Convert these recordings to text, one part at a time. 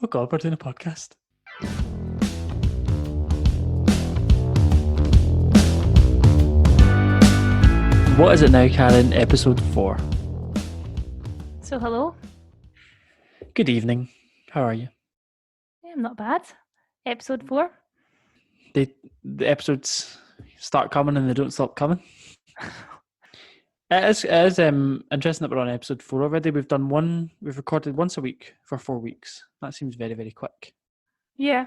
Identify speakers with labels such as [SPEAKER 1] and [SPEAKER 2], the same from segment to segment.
[SPEAKER 1] Oh God, we're doing a podcast. What is it now, Karen? Episode 4.
[SPEAKER 2] So hello.
[SPEAKER 1] Good evening. How are you?
[SPEAKER 2] Yeah, I'm not bad. Episode 4.
[SPEAKER 1] The episodes start coming and they don't stop coming. It is interesting that we're on episode 4 already. We've recorded once a week for 4 weeks. That seems very, very quick.
[SPEAKER 2] Yeah.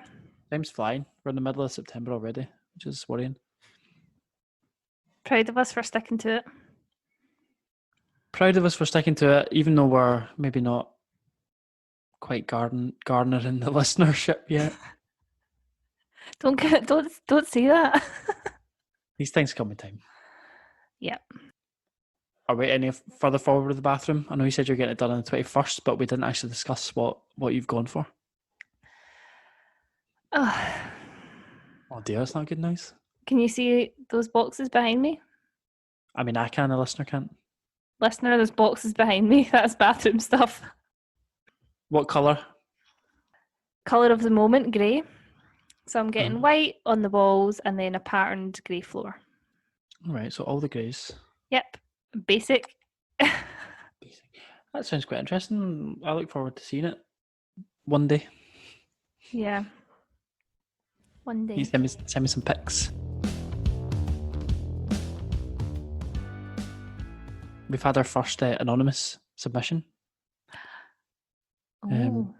[SPEAKER 1] Time's flying. We're in the middle of September already, which is worrying.
[SPEAKER 2] Proud of us for sticking to it.
[SPEAKER 1] Proud of us for sticking to it, even though we're maybe not quite garnering the listenership yet.
[SPEAKER 2] Don't say that.
[SPEAKER 1] These things come with time.
[SPEAKER 2] Yeah.
[SPEAKER 1] Are we any further forward with the bathroom? I know you said you're getting it done on the 21st, but we didn't actually discuss what you've gone for.
[SPEAKER 2] Oh,
[SPEAKER 1] Oh dear, that's not good news.
[SPEAKER 2] can you see those boxes behind me?
[SPEAKER 1] I mean, I can, the listener can't.
[SPEAKER 2] Listener, there's boxes behind me. That's bathroom stuff.
[SPEAKER 1] What colour?
[SPEAKER 2] Colour of the moment, grey. So I'm getting white on the walls and then a patterned grey floor.
[SPEAKER 1] All right, so all the greys.
[SPEAKER 2] Yep. Basic.
[SPEAKER 1] That sounds quite interesting. I look forward to seeing it one day.
[SPEAKER 2] Yeah. One day.
[SPEAKER 1] You send me some pics. We've had our first anonymous submission.
[SPEAKER 2] Oh.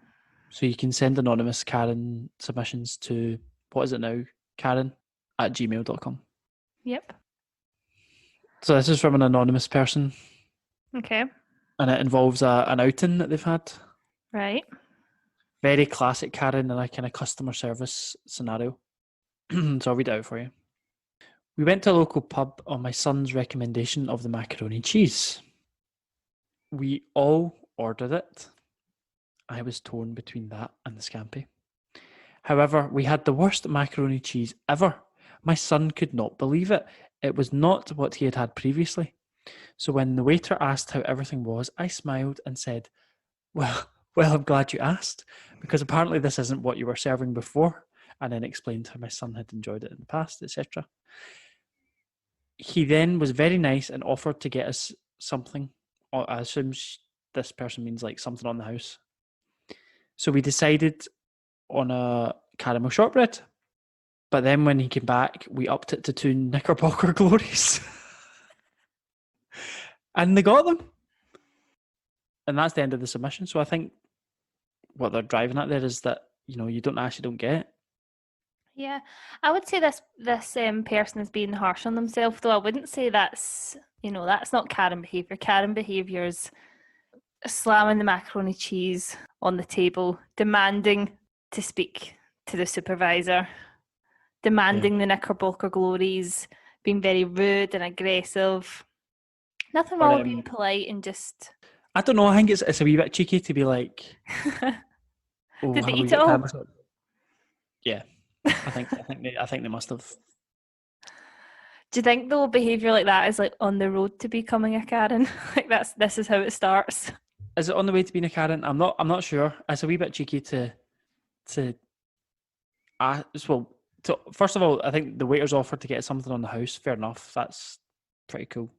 [SPEAKER 1] So you can send anonymous Karen submissions to, what is it now? Karen@gmail.com.
[SPEAKER 2] Yep.
[SPEAKER 1] So this is from an anonymous person.
[SPEAKER 2] Okay.
[SPEAKER 1] And it involves an outing that they've had.
[SPEAKER 2] Right.
[SPEAKER 1] Very classic Karen in a kind of customer service scenario. So I'll read it out for you. We went to a local pub on my son's recommendation of the macaroni and cheese. We all ordered it. I was torn between that and the scampi. However, we had the worst macaroni cheese ever. My son could not believe it. It was not what he had had previously. So when the waiter asked how everything was, I smiled and said, well, I'm glad you asked, because apparently this isn't what you were serving before, and then explained how my son had enjoyed it in the past, etc. He then was very nice and offered to get us something. I assume this person means like something on the house. So we decided on a caramel shortbread. But then when he came back, we upped it to 2 Knickerbocker glories. And they got them. And that's the end of the submission. So I think what they're driving at there is that, you don't ask, you don't get.
[SPEAKER 2] Yeah, I would say this person is being harsh on themselves, though I wouldn't say that's not Karen behaviour. Karen behaviour is slamming the macaroni cheese on the table, demanding to speak to the supervisor, demanding the Knickerbocker glories, being very rude and aggressive. Nothing wrong with being polite and just...
[SPEAKER 1] I don't know, I think it's a wee bit cheeky to be like...
[SPEAKER 2] Oh, did they eat it all?
[SPEAKER 1] Yeah. I think they must have.
[SPEAKER 2] Do you think though behaviour like that is like on the road to becoming a Karen? Like this is how it starts.
[SPEAKER 1] Is it on the way to being a Karen? I'm not sure. It's a wee bit cheeky to first of all, I think the waiter's offered to get something on the house. Fair enough. That's pretty cool.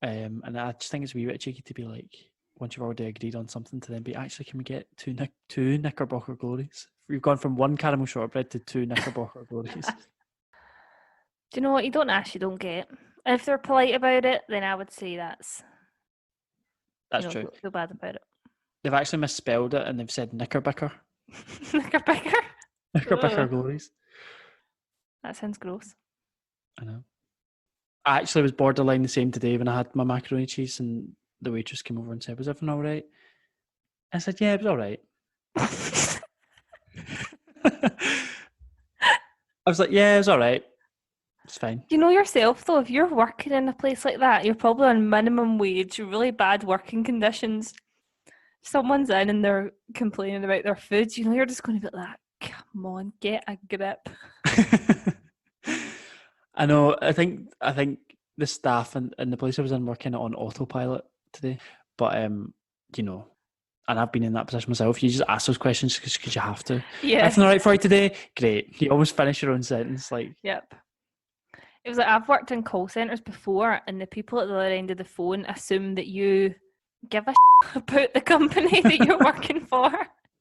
[SPEAKER 1] And I just think it's a wee bit cheeky to be like, once you've already agreed on something, to then be, actually, can we get two Knickerbocker glories? We've gone from 1 caramel shortbread to 2 Knickerbocker glories.
[SPEAKER 2] Do you know what? You don't ask, you don't get. If they're polite about it, then I would say that's
[SPEAKER 1] true.
[SPEAKER 2] Feel bad about it.
[SPEAKER 1] They've actually misspelled it and they've said Knickerbocker.
[SPEAKER 2] Knickerbocker?
[SPEAKER 1] Knickerbocker glories.
[SPEAKER 2] That sounds gross.
[SPEAKER 1] I know. I actually was borderline the same today when I had my macaroni cheese and the waitress came over and said, was everything all right? I said, yeah, it was all right. I was like, yeah, it was all right. It's fine.
[SPEAKER 2] You know yourself, though, if you're working in a place like that, you're probably on minimum wage, really bad working conditions. If someone's in and they're complaining about their food, you're just going to be like, come on, get a grip.
[SPEAKER 1] I know. I think the staff and the place I was in were kind of on autopilot today. But, and I've been in that position myself. You just ask those questions because you have to.
[SPEAKER 2] Yeah.
[SPEAKER 1] Everything all right for you today? Great. You always finish your own sentence. Like,
[SPEAKER 2] Yep. It was like I've worked in call centres before, and the people at the other end of the phone assume that you give a about the company that you're working for.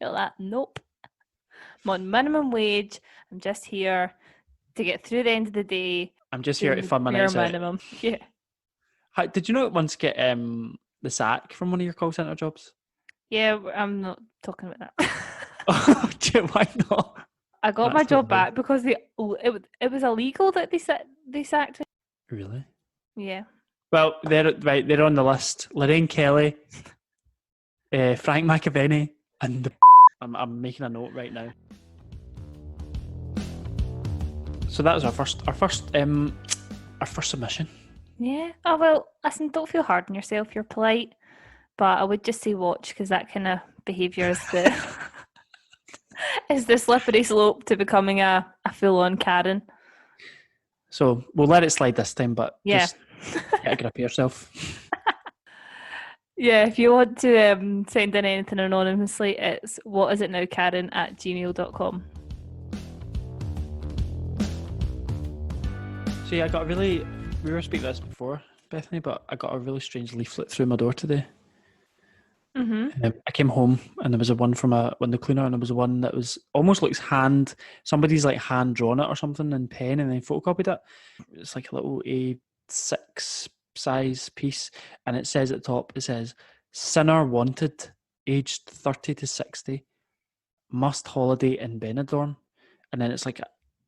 [SPEAKER 2] You're like, nope. I'm on minimum wage. I'm just here to get through the end of the day.
[SPEAKER 1] I'm just here to
[SPEAKER 2] doing
[SPEAKER 1] fun my
[SPEAKER 2] the bare
[SPEAKER 1] nights out.
[SPEAKER 2] minimum. Yeah.
[SPEAKER 1] Did you not once get the sack from one of your call centre jobs?
[SPEAKER 2] Yeah, I'm not talking about that.
[SPEAKER 1] Oh, why not?
[SPEAKER 2] I got
[SPEAKER 1] That's
[SPEAKER 2] my
[SPEAKER 1] not
[SPEAKER 2] job
[SPEAKER 1] good.
[SPEAKER 2] back because it was illegal that they sacked me.
[SPEAKER 1] Really?
[SPEAKER 2] Yeah.
[SPEAKER 1] Well, they're on the list. Lorraine Kelly, Frank McAvenny, and I'm making a note right now. So that was our first submission.
[SPEAKER 2] Yeah. Oh well, listen, don't feel hard on yourself. You're polite, but I would just say watch, because that kind of behaviour is the is the slippery slope to becoming a full-on Karen.
[SPEAKER 1] So we'll let it slide this time, but
[SPEAKER 2] Yeah.
[SPEAKER 1] just get a grip of yourself.
[SPEAKER 2] Yeah, if you want to send in anything anonymously, it's whatisitnowkaren@gmail.com.
[SPEAKER 1] So yeah, we were speaking about this before, Bethany, but I got a really strange leaflet through my door today.
[SPEAKER 2] Mm-hmm.
[SPEAKER 1] I came home and there was a one from a window cleaner, and there was one that was almost looks somebody's like hand drawn it or something in pen and then photocopied it. It's like a little A6 size piece, and it says at the top, it says, "Sinner wanted, aged 30 to 60, must holiday in Benidorm," and then it's like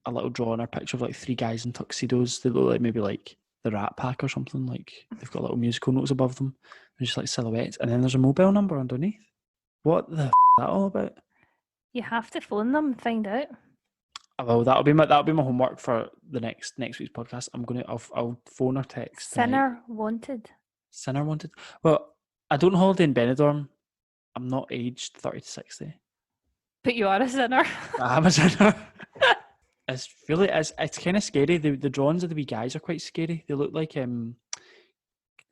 [SPEAKER 1] a little drawing or picture of like three guys in tuxedos. They look like maybe like the Rat Pack or something. Like they've got little musical notes above them. They're just like silhouettes, and then there's a mobile number underneath. What the is that all about?
[SPEAKER 2] You have to phone them and find out.
[SPEAKER 1] Well, that'll be my homework for the next week's podcast. I'll phone or text tonight.
[SPEAKER 2] Sinner wanted.
[SPEAKER 1] Sinner wanted. Well, I don't holiday in Benidorm. I'm not aged 30 to 60.
[SPEAKER 2] But you are a sinner.
[SPEAKER 1] I am a sinner. It's kind of scary. The drawings of the wee guys are quite scary. They look like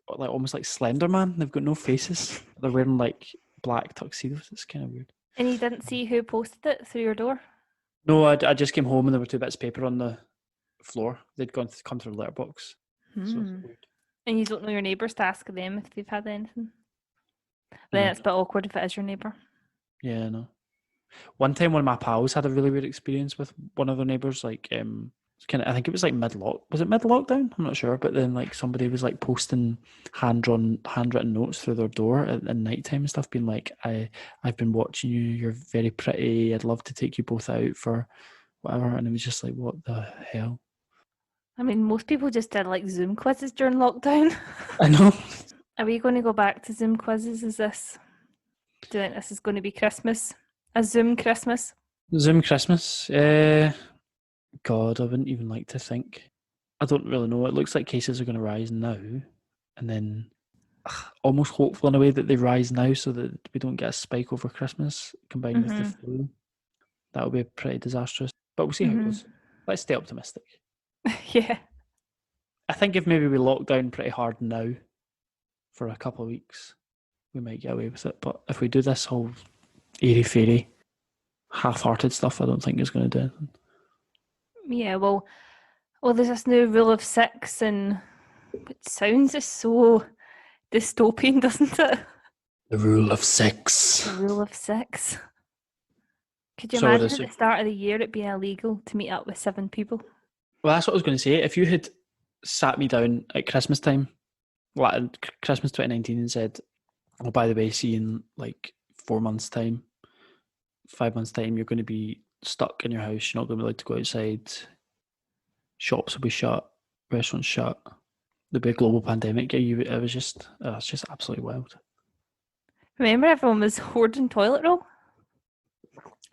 [SPEAKER 1] almost like Slender Man. They've got no faces. They're wearing like black tuxedos. It's kind of weird.
[SPEAKER 2] And you didn't see who posted it through your door?
[SPEAKER 1] No, I just came home and there were 2 bits of paper on the floor. They'd come through a letterbox. So it's weird.
[SPEAKER 2] And you don't know your neighbours to ask them if they've had anything? Then it's a bit awkward if it is your neighbour.
[SPEAKER 1] Yeah, no. One time, one of my pals had a really weird experience with one of their neighbours. Like, I think it was like Was it mid lockdown? I'm not sure. But then, like, somebody was like posting handwritten notes through their door at night time and stuff, being like, "I've been watching you. You're very pretty. I'd love to take you both out for whatever." And it was just like, what the hell?
[SPEAKER 2] I mean, most people just did like Zoom quizzes during lockdown.
[SPEAKER 1] I know.
[SPEAKER 2] Are we going to go back to Zoom quizzes? Do you think this is going to be Christmas? A Zoom Christmas?
[SPEAKER 1] Zoom Christmas. God, I wouldn't even like to think. I don't really know. It looks like cases are going to rise now, and then almost hopeful in a way that they rise now so that we don't get a spike over Christmas combined with the flu. That would be pretty disastrous. But we'll see how it goes. Let's stay optimistic.
[SPEAKER 2] Yeah.
[SPEAKER 1] I think if maybe we lock down pretty hard now for a couple of weeks, we might get away with it. But if we do this whole airy-fairy, half-hearted stuff, I don't think it's going to do anything.
[SPEAKER 2] Yeah, well, there's this new rule of 6, and it sounds just so dystopian, doesn't it?
[SPEAKER 1] The rule of 6.
[SPEAKER 2] The rule of 6. Could you imagine at the start of the year it being illegal to meet up with 7 people?
[SPEAKER 1] Well, that's what I was going to say. If you had sat me down at Christmas time, Christmas 2019, and said, "Oh, by the way, see you in like 4 months' time, 5 months' time, you're going to be stuck in your house. You're not going to be allowed to go outside. Shops will be shut. Restaurants shut. There'll be a global pandemic." It's just absolutely wild.
[SPEAKER 2] Remember, everyone was hoarding toilet roll?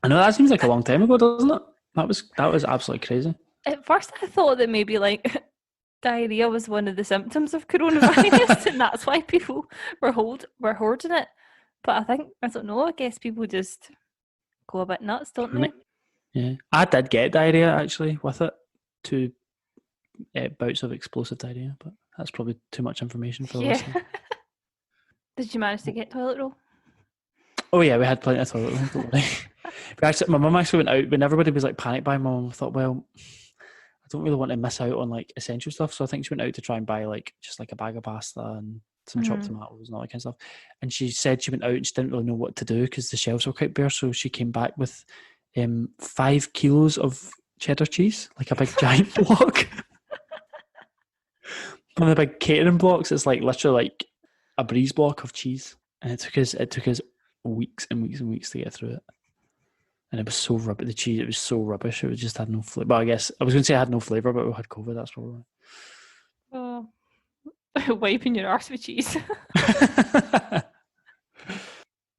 [SPEAKER 1] I know that seems like a long time ago, doesn't it? That was absolutely crazy.
[SPEAKER 2] At first, I thought that maybe like diarrhea was one of the symptoms of coronavirus, and that's why people were hoarding it. But I don't know. I guess people just go a bit nuts, don't they?
[SPEAKER 1] Yeah, I did get diarrhea actually with it. 2 bouts of explosive diarrhea, but that's probably too much information for the listener.
[SPEAKER 2] Did you manage to get toilet roll?
[SPEAKER 1] Oh yeah, we had plenty of toilet room, don't worry. But actually, my mum actually went out when everybody was like panic buying. My mum thought, well, I don't really want to miss out on like essential stuff, so I think she went out to try and buy like just like a bag of pasta and some chopped tomatoes and all that kind of stuff. And she said she went out and she didn't really know what to do because the shelves were quite bare, so she came back with 5 kilos of cheddar cheese, like a big giant block. One of the big catering blocks, it's like literally like a breeze block of cheese, and it took us weeks and weeks and weeks to get through it. And it was so rubbish. The cheese, it was so rubbish. It just had no flavor. Well, I guess I was going to say it had no flavor, but we had COVID. That's probably.
[SPEAKER 2] Oh, wiping your arse with cheese.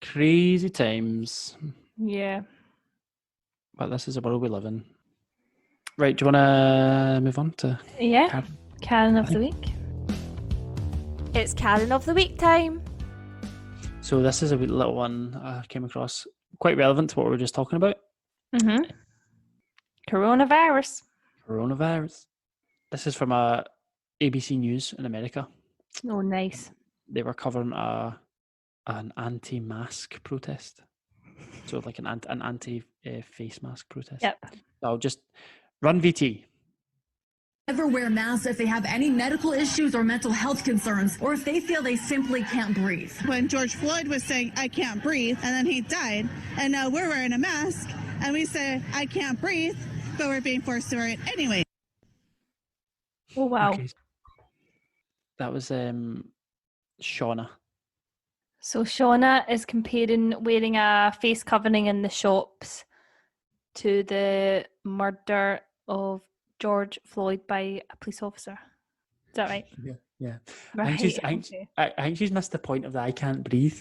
[SPEAKER 1] Crazy times.
[SPEAKER 2] Yeah.
[SPEAKER 1] But this is the world we live in. Right, do you want to move on to
[SPEAKER 2] Karen of the week?
[SPEAKER 3] It's Karen of the week time.
[SPEAKER 1] So this is a wee little one I came across, quite relevant to what we were just talking about.
[SPEAKER 2] Mm-hmm. Coronavirus.
[SPEAKER 1] This is from ABC News in America.
[SPEAKER 2] Oh, nice.
[SPEAKER 1] They were covering an anti-mask protest. So like an anti-face mask protest.
[SPEAKER 2] Yep.
[SPEAKER 1] I'll just run VT.
[SPEAKER 4] Never wear masks if they have any medical issues or mental health concerns, or if they feel they simply can't breathe.
[SPEAKER 5] When George Floyd was saying, I can't breathe, and then he died, and now we're wearing a mask, and we say, I can't breathe, but we're being forced to wear it anyway.
[SPEAKER 2] Oh, wow.
[SPEAKER 1] Okay. That was Shauna.
[SPEAKER 2] So Shauna is comparing wearing a face covering in the shops to the murder of George Floyd by a police officer. Is that right?
[SPEAKER 1] Yeah.
[SPEAKER 2] Right.
[SPEAKER 1] I think she's missed the point of the I can't breathe.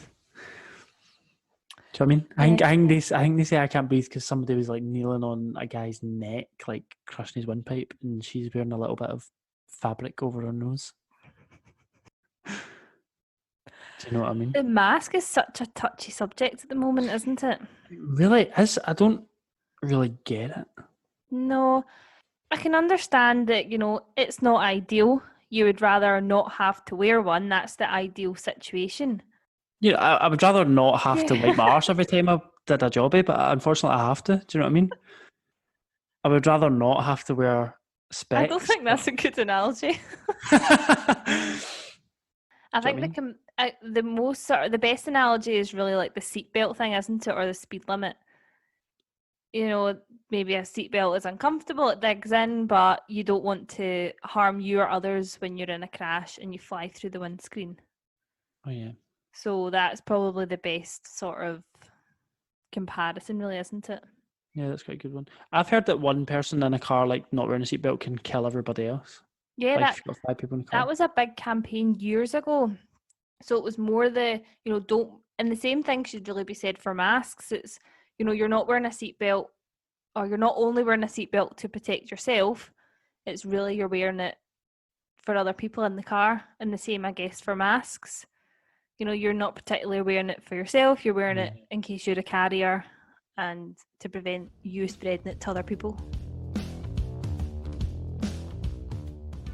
[SPEAKER 1] Do you know what I mean? I think they say I can't breathe because somebody was like kneeling on a guy's neck, like crushing his windpipe, and she's wearing a little bit of fabric over her nose. Do you know what I mean?
[SPEAKER 2] The mask is such a touchy subject at the moment, isn't it?
[SPEAKER 1] It really is. I don't really get it.
[SPEAKER 2] No, I can understand that, it's not ideal. You would rather not have to wear one. That's the ideal situation.
[SPEAKER 1] You know, I would rather not have to wipe my arse every time I did a jobby, but unfortunately I have to. Do you know what I mean? I would rather not have to wear specs.
[SPEAKER 2] I don't think that's a good analogy. I think the best analogy is really like the seatbelt thing, isn't it? Or the speed limit. Maybe a seatbelt is uncomfortable, it digs in, but you don't want to harm you or others when you're in a crash and you fly through the windscreen.
[SPEAKER 1] Oh, yeah.
[SPEAKER 2] So that's probably the best sort of comparison, really, isn't it?
[SPEAKER 1] Yeah, that's quite a good one. I've heard that one person in a car, like, not wearing a seatbelt can kill everybody else.
[SPEAKER 2] Yeah,
[SPEAKER 1] like, if you've got 5 people in the car.
[SPEAKER 2] That was a big campaign years ago. So it was more don't, and the same thing should really be said for masks. It's, you're not wearing a seatbelt, or you're not only wearing a seatbelt to protect yourself, it's really you're wearing it for other people in the car. And the same, I guess, for masks. You're not particularly wearing it for yourself, you're wearing it in case you're a carrier and to prevent you spreading it to other people.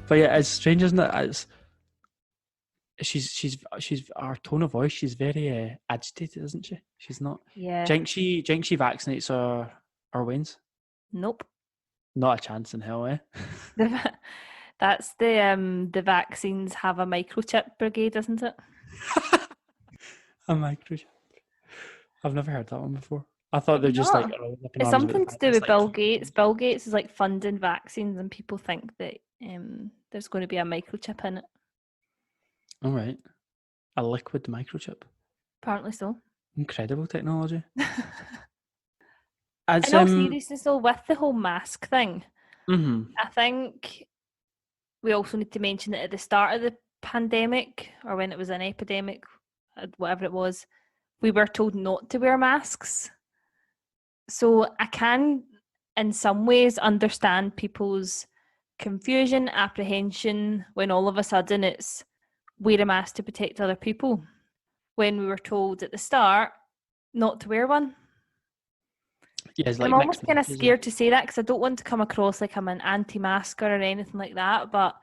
[SPEAKER 1] But yeah, it's strange, isn't it? She's her tone of voice, she's very agitated, isn't she? She's not.
[SPEAKER 2] Yeah.
[SPEAKER 1] Do you think she vaccinates her wins?
[SPEAKER 2] Nope.
[SPEAKER 1] Not a chance in hell, eh?
[SPEAKER 2] That's the vaccines have a microchip brigade, isn't it?
[SPEAKER 1] A microchip. I've never heard that one before. I thought they're just like.
[SPEAKER 2] It's something to do with Bill Gates. Bill Gates is like funding vaccines, and people think that there's going to be a microchip in it.
[SPEAKER 1] All right, a liquid microchip.
[SPEAKER 2] Apparently so.
[SPEAKER 1] Incredible technology.
[SPEAKER 2] In all seriousness, though, with the whole mask thing, I think we also need to mention that at the start of the pandemic, or when it was an epidemic, whatever it was, we were told not to wear masks. So I can, in some ways, understand people's confusion, apprehension, when all of a sudden it's wear a mask to protect other people, when we were told at the start not to wear one.
[SPEAKER 1] Yeah, it's like
[SPEAKER 2] I'm almost kind of scared to say that because I don't want to come across like I'm an anti-masker or anything like that, but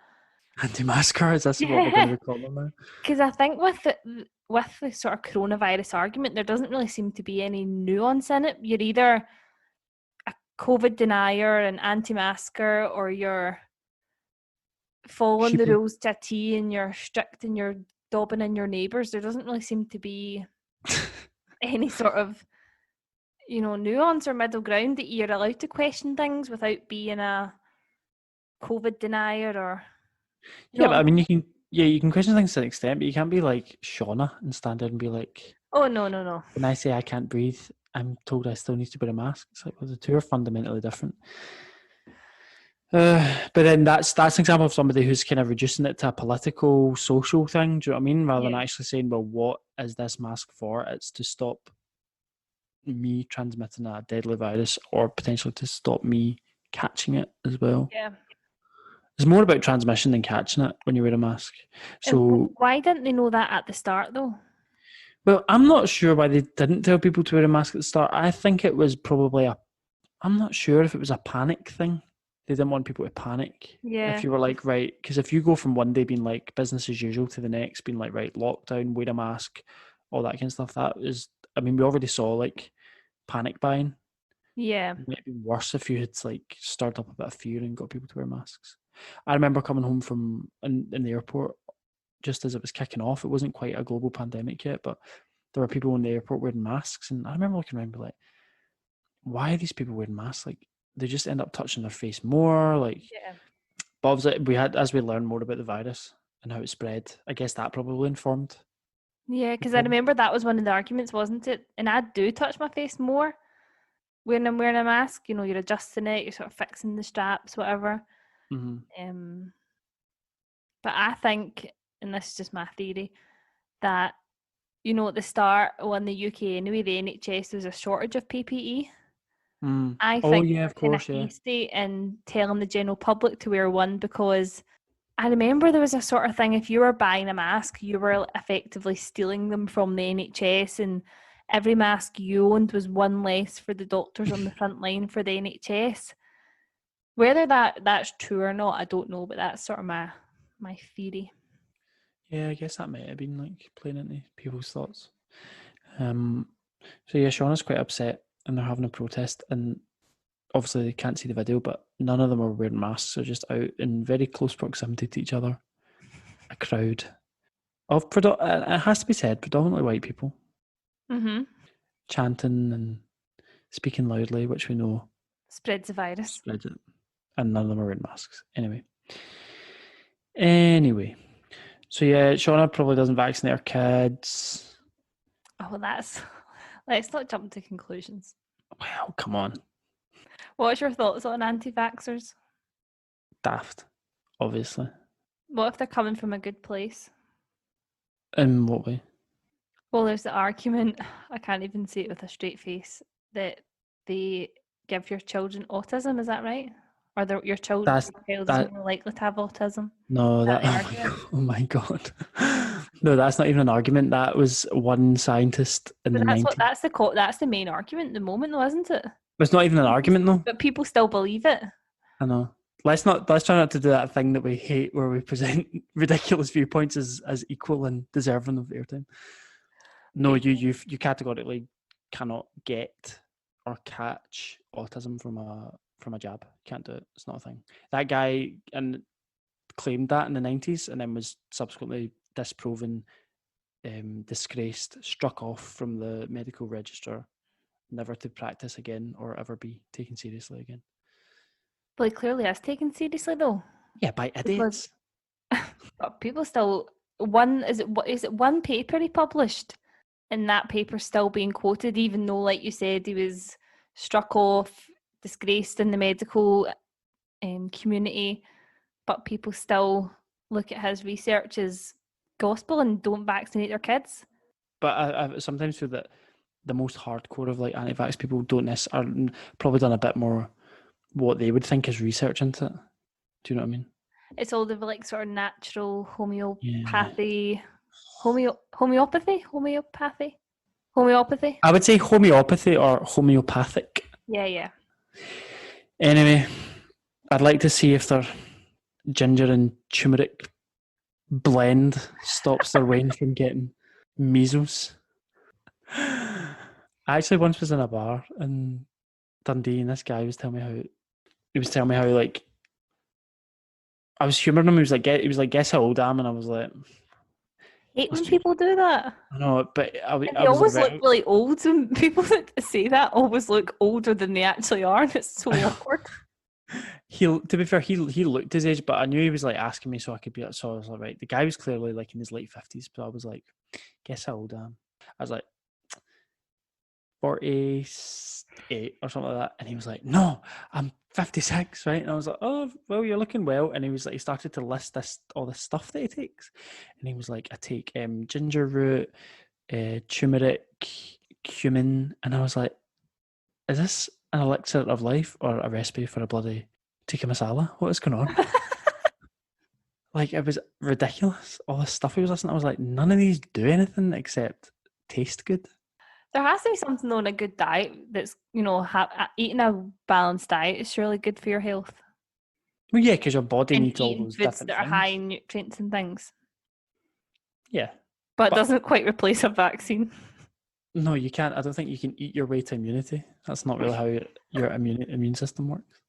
[SPEAKER 1] anti-masker, is that what we're going to call them now?
[SPEAKER 2] Because I think with the sort of coronavirus argument, there doesn't really seem to be any nuance in it. You're either a COVID denier, an anti-masker, or you're following the
[SPEAKER 1] Sheeple.
[SPEAKER 2] rules to a T and you're strict and you're dobbing in your neighbours. There doesn't really seem to be any sort of, nuance or middle ground that you're allowed to question things without being a COVID denier or...
[SPEAKER 1] Yeah, but I mean, you can question things to an extent, but you can't be like Shauna and stand there and be like,
[SPEAKER 2] Oh, no.
[SPEAKER 1] when I say I can't breathe, I'm told I still need to wear a mask. It's like, well, the two are fundamentally different. But then that's an example of somebody who's kind of reducing it to a political, social thing. Do you know what I mean? Rather than actually saying, well, what is this mask for? It's to stop me transmitting a deadly virus, or potentially to stop me catching it as well.
[SPEAKER 2] Yeah.
[SPEAKER 1] It's more about transmission than catching it when you wear a mask. So
[SPEAKER 2] why didn't they know that at the start, though?
[SPEAKER 1] Well, I'm not sure why they didn't tell people to wear a mask at the start. I think it was probably I'm not sure if it was a panic thing. They didn't want people to panic.
[SPEAKER 2] Yeah.
[SPEAKER 1] If you were like, right, because if you go from one day being like business as usual to the next being like, right, lockdown, wear a mask, all that kind of stuff, that is, I mean, we already saw like panic buying.
[SPEAKER 2] Yeah.
[SPEAKER 1] It might have been worse if you had like stirred up a bit of fear and got people to wear masks. I remember coming home from in the airport just as it was kicking off. It wasn't quite a global pandemic yet, but there were people in the airport wearing masks, and I remember looking around and be like, why are these people wearing masks? Like, they just end up touching their face more. Like,
[SPEAKER 2] Yeah.
[SPEAKER 1] but obviously as we learn more about the virus and how it spread, I guess that probably informed.
[SPEAKER 2] Yeah, because I remember that was one of the arguments, wasn't it? And I do touch my face more when I'm wearing a mask. You're adjusting it, you're sort of fixing the straps, whatever.
[SPEAKER 1] Mm-hmm.
[SPEAKER 2] But I think, and this is just my theory, that at the start, in the UK anyway, the NHS, there's a shortage of PPE. I think
[SPEAKER 1] of course, yeah.
[SPEAKER 2] hasty in telling the general public to wear one, because I remember there was a sort of thing, if you were buying a mask, you were effectively stealing them from the NHS, and every mask you owned was one less for the doctors on the front line for the NHS. Whether that's true or not, I don't know, but that's sort of my theory.
[SPEAKER 1] Yeah, I guess that might have been like playing into people's thoughts. So yeah, Shauna's quite upset and they're having a protest, and obviously they can't see the video, but none of them are wearing masks. They're just out in very close proximity to each other. A crowd of it has to be said, predominantly white people, chanting and speaking loudly, which we know
[SPEAKER 2] spreads the virus.
[SPEAKER 1] Spreads it, and none of them are wearing masks. Anyway, so yeah, Shauna probably doesn't vaccinate her kids.
[SPEAKER 2] Oh, let's not jump to conclusions.
[SPEAKER 1] Well, come on.
[SPEAKER 2] What's your thoughts on anti-vaxxers?
[SPEAKER 1] Daft, obviously.
[SPEAKER 2] What if they're coming from a good place?
[SPEAKER 1] In what way?
[SPEAKER 2] Well, there's the argument, I can't even say it with a straight face, that they give your children autism, is that right? Or your child is more likely to have autism?
[SPEAKER 1] No, oh my God. No, that's not even an argument. That was one scientist in the 90s.
[SPEAKER 2] That's the main argument at the moment, though, isn't it?
[SPEAKER 1] It's not even an argument, though.
[SPEAKER 2] But people still believe it.
[SPEAKER 1] I know. Let's try not to do that thing that we hate, where we present ridiculous viewpoints as equal and deserving of airtime. No, you categorically cannot get or catch autism from a jab. Can't do it. It's not a thing. That guy claimed that in the 90s and then was subsequently disproven, disgraced, struck off from the medical register, never to practice again or ever be taken seriously again.
[SPEAKER 2] Well, he clearly is taken seriously, though.
[SPEAKER 1] Yeah, by idiots.
[SPEAKER 2] But people still is it one paper he published, and that paper's still being quoted, even though, like you said, he was struck off, disgraced in the medical community, but people still look at his research as gospel and don't vaccinate their kids.
[SPEAKER 1] But I sometimes feel that the most hardcore of like anti-vax people are probably done a bit more what they would think is research into it. Do you know what I mean?
[SPEAKER 2] It's all the like sort of natural homeopathy. Homeopathy.
[SPEAKER 1] I would say homeopathy or homeopathic.
[SPEAKER 2] Yeah.
[SPEAKER 1] Anyway, I'd like to see if their ginger and turmeric blend stops their wine from getting Measles. I actually once was in a bar in Dundee, and this guy was telling me how like I was humouring him. He was like, guess how old I am, and I was like,
[SPEAKER 2] Hate when
[SPEAKER 1] must be-
[SPEAKER 2] people do that.
[SPEAKER 1] I know, but I
[SPEAKER 2] And
[SPEAKER 1] I
[SPEAKER 2] they
[SPEAKER 1] was
[SPEAKER 2] always
[SPEAKER 1] like,
[SPEAKER 2] look really old, and people that say that always look older than they actually are, and it's so awkward.
[SPEAKER 1] to be fair, he looked his age, but I knew he was like asking me so I could be. So I was like, right, the guy was clearly like in his late 50s, but I was like, guess how old I am? I was like 48 or something like that, and he was like, no, I'm 56, right? And I was like, oh, well, you're looking well. And he was like, he started to list all this stuff that he takes, and he was like, I take ginger root, turmeric, cumin, and I was like, is this an elixir of life or a recipe for a bloody tikka masala? What is going on? Like, it was ridiculous. All this stuff he was listening to, I was like, none of these do anything except taste good.
[SPEAKER 2] There has to be something on a good diet that's, eating a balanced diet is surely good for your health.
[SPEAKER 1] Well, yeah, because your body
[SPEAKER 2] And
[SPEAKER 1] needs all
[SPEAKER 2] eating
[SPEAKER 1] those
[SPEAKER 2] foods
[SPEAKER 1] different
[SPEAKER 2] that are
[SPEAKER 1] things.
[SPEAKER 2] high in nutrients and things.
[SPEAKER 1] Yeah.
[SPEAKER 2] But
[SPEAKER 1] But-
[SPEAKER 2] it doesn't quite replace a vaccine.
[SPEAKER 1] No, you can't. I don't think you can eat your way to immunity. That's not really how your immune system works.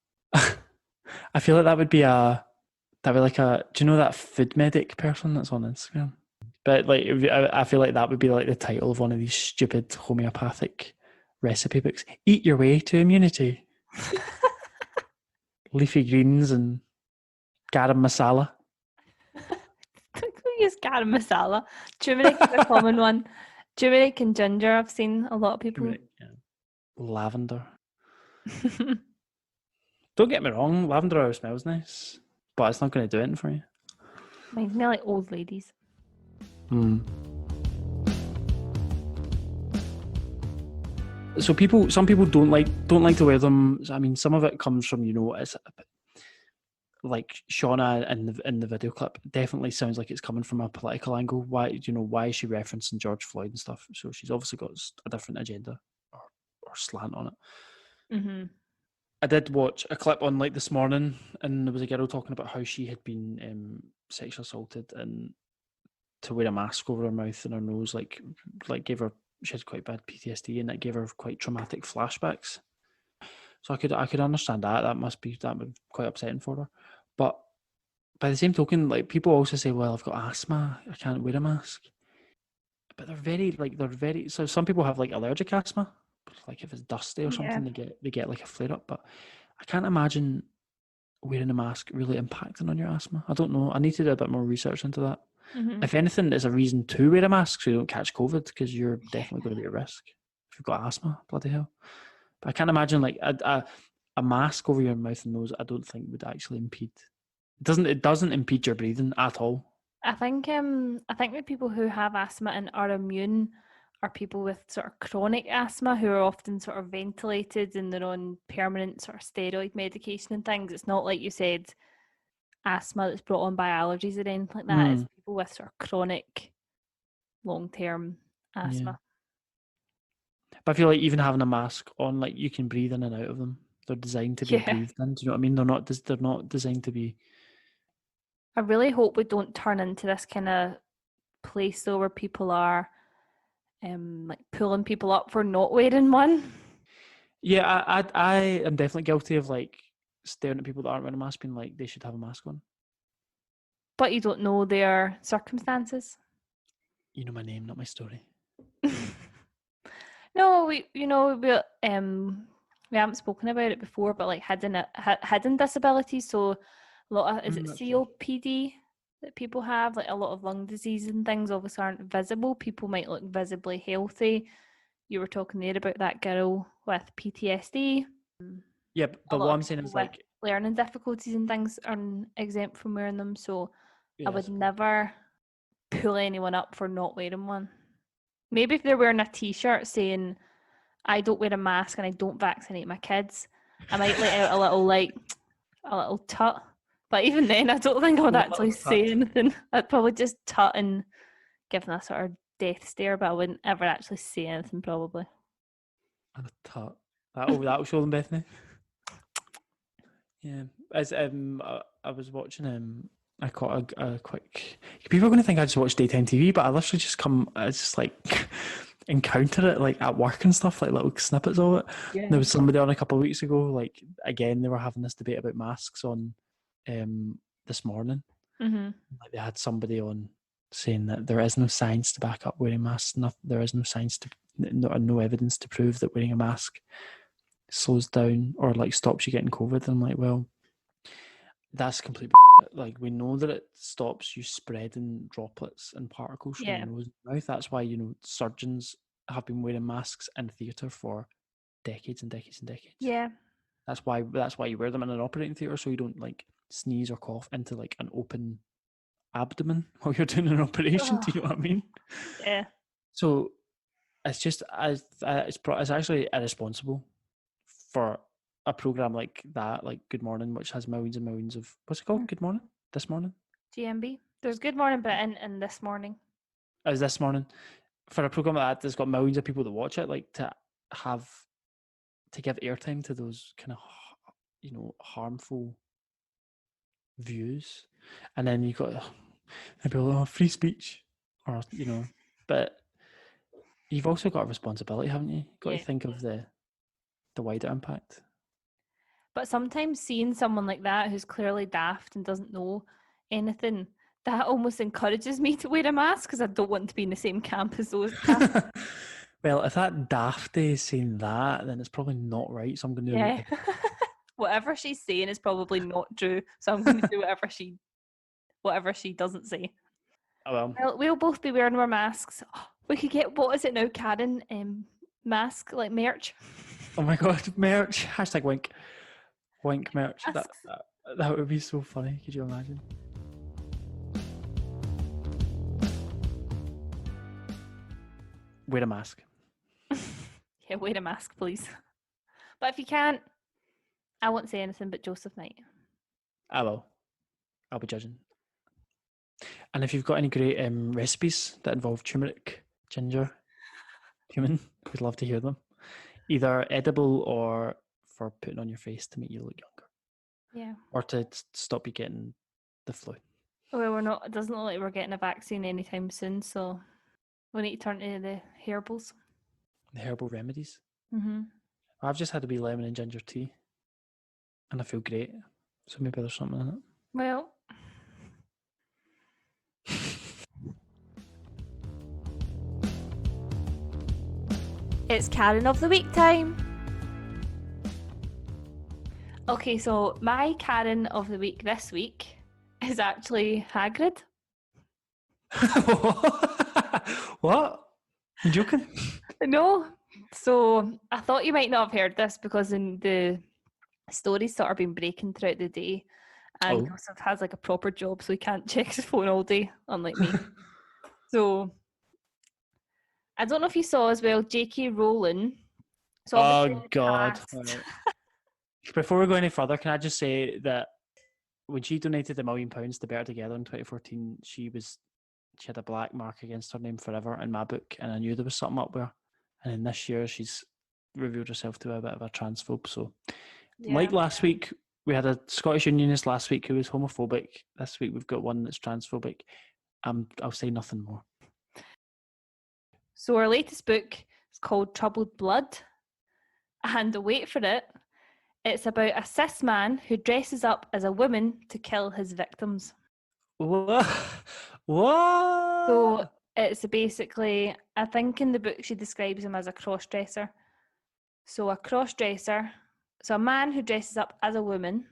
[SPEAKER 1] I feel like that would be like a. Do you know that food medic person that's on Instagram? But like, I feel like that would be like the title of one of these stupid homeopathic recipe books. Eat your way to immunity. Leafy greens and garam masala.
[SPEAKER 2] We use garam masala. Turmeric is a common one. Turmeric and ginger, I've seen a lot of people.
[SPEAKER 1] Turmeric, yeah. Lavender. Don't get me wrong, lavender always smells nice, but it's not going to do anything for you.
[SPEAKER 2] Reminds me of like old ladies.
[SPEAKER 1] So some people don't like to wear them. I mean, some of it comes from, it's like Shauna in the video clip definitely sounds like it's coming from a political angle. Why is she referencing George Floyd and stuff? So she's obviously got a different agenda or slant on it.
[SPEAKER 2] Mm-hmm.
[SPEAKER 1] I did watch a clip on like this morning, and there was a girl talking about how she had been sexually assaulted and to wear a mask over her mouth and her nose, like gave her, she had quite bad PTSD, and that gave her quite traumatic flashbacks. So I could understand that. That would be quite upsetting for her. But by the same token, like people also say, well, I've got asthma, I can't wear a mask. But they're very so some people have like allergic asthma. Like if it's dusty or something, they get like a flare up. But I can't imagine wearing a mask really impacting on your asthma. I don't know. I need to do a bit more research into that.
[SPEAKER 2] Mm-hmm.
[SPEAKER 1] If anything, there's a reason to wear a mask so you don't catch COVID, because you're definitely going to be at risk if you've got asthma. Bloody hell! But I can't imagine like a mask over your mouth and nose. I don't think would actually impede. It doesn't impede your breathing at all.
[SPEAKER 2] I think the people who have asthma and are immune are people with sort of chronic asthma who are often sort of ventilated and they're on permanent sort of steroid medication and things. It's not like you said asthma that's brought on by allergies or anything like that. It's people with sort of chronic long-term asthma.
[SPEAKER 1] Yeah. But I feel like even having a mask on, like you can breathe in and out of them. They're designed to be breathed in. Do you know what I mean? They're not designed to be.
[SPEAKER 2] I really hope we don't turn into this kind of place though where people are like pulling people up for not wearing one.
[SPEAKER 1] Yeah, I am definitely guilty of like staring at people that aren't wearing a mask, being like they should have a mask on.
[SPEAKER 2] But you don't know their circumstances.
[SPEAKER 1] You know my name, not my story.
[SPEAKER 2] No, we haven't spoken about it before, but like hidden disabilities. So a lot of, is it COPD that people have? Like a lot of lung disease and things obviously aren't visible. People might look visibly healthy. You were talking there about that girl with PTSD.
[SPEAKER 1] Yeah, but what I'm saying is like
[SPEAKER 2] learning difficulties and things are exempt from wearing them. So
[SPEAKER 1] yeah,
[SPEAKER 2] I would never pull anyone up for not wearing one. Maybe if they're wearing a t-shirt saying I don't wear a mask and I don't vaccinate my kids, I might let out a little tut. But even then, I don't think I would actually say anything. I'd probably just tut and give them a sort of death stare, but I wouldn't ever actually say anything probably.
[SPEAKER 1] And a tut. That'll show them, Bethany. Yeah, as I was watching I caught a quick. People are going to think I just watch daytime TV, but I literally just I just like encounter it like at work and stuff, like little snippets of it.
[SPEAKER 2] Yeah.
[SPEAKER 1] There was somebody on a couple of weeks ago, like again, they were having this debate about masks on this morning.
[SPEAKER 2] Mm-hmm.
[SPEAKER 1] Like they had somebody on saying that there is no science to back up wearing masks. There is no science no evidence to prove that wearing a mask slows down or like stops you getting COVID. I'm like, well, that's complete. Like we know that it stops you spreading droplets and particles from your nose and mouth. That's why surgeons have been wearing masks in theatre for decades and decades and decades.
[SPEAKER 2] Yeah.
[SPEAKER 1] That's why you wear them in an operating theatre, so you don't like sneeze or cough into like an open abdomen while you're doing an operation. Do you know what I mean?
[SPEAKER 2] Yeah.
[SPEAKER 1] So it's just it's actually irresponsible for a program like that, like Good Morning, which has millions and millions of what's it called? Good Morning? This Morning?
[SPEAKER 2] GMB. There's Good Morning, but in This Morning.
[SPEAKER 1] As This Morning. For a program like that that's got millions of people that watch it, like to give airtime to those kind of harmful views, and then you got people free speech, or but you've also got a responsibility, haven't you? You've got to think of the wider impact.
[SPEAKER 2] But sometimes seeing someone like that who's clearly daft and doesn't know anything, that almost encourages me to wear a mask because I don't want to be in the same camp as those daft.
[SPEAKER 1] Well, if that dafty is saying that, then it's probably not right. So I'm going to
[SPEAKER 2] Yeah. Whatever she's saying is probably not true. So I'm going to do whatever she doesn't say.
[SPEAKER 1] Oh
[SPEAKER 2] well. We'll both be wearing our masks. We could get, what is it now, Karen? Mask, like merch.
[SPEAKER 1] Oh my god, merch. Hashtag WIINK. WIINK merch. That would be so funny. Could you imagine? Wear a mask.
[SPEAKER 2] Yeah, wear a mask, please. But if you can't, I won't say anything, but Joseph might.
[SPEAKER 1] I will. I'll be judging. And if you've got any great recipes that involve turmeric, ginger, cumin, we'd love to hear them. Either edible or for putting on your face to make you look younger.
[SPEAKER 2] Yeah.
[SPEAKER 1] Or to stop you getting the flu.
[SPEAKER 2] Well, we're not. It doesn't look like we're getting a vaccine anytime soon, so we need to turn to the herbals.
[SPEAKER 1] The herbal remedies.
[SPEAKER 2] Mm-hmm.
[SPEAKER 1] I've just had a wee lemon and ginger tea, and I feel great. So maybe there's something in it.
[SPEAKER 2] Well.
[SPEAKER 3] It's Karen of the Week time.
[SPEAKER 2] Okay, so my Karen of the Week this week is actually Hagrid.
[SPEAKER 1] What? You joking?
[SPEAKER 2] No. So I thought you might not have heard this because in the stories sort of been breaking throughout the day, and Joseph has like a proper job, so he can't check his phone all day, unlike me. So I don't know if you saw as well, JK Rowling. So
[SPEAKER 1] oh God. Before we go any further, can I just say that when she donated £1 million to Better Together in 2014, she had a black mark against her name forever in my book, and I knew there was something up there. And then this year, she's revealed herself to be a bit of a transphobe. So, like last week, we had a Scottish Unionist last week who was homophobic. This week, we've got one that's transphobic. I'll say nothing more.
[SPEAKER 2] So our latest book is called Troubled Blood, and wait for it, it's about a cis man who dresses up as a woman to kill his victims.
[SPEAKER 1] What? What?
[SPEAKER 2] So it's basically, I think in the book she describes him as a cross-dresser. So a cross-dresser, so a man who dresses up as a woman.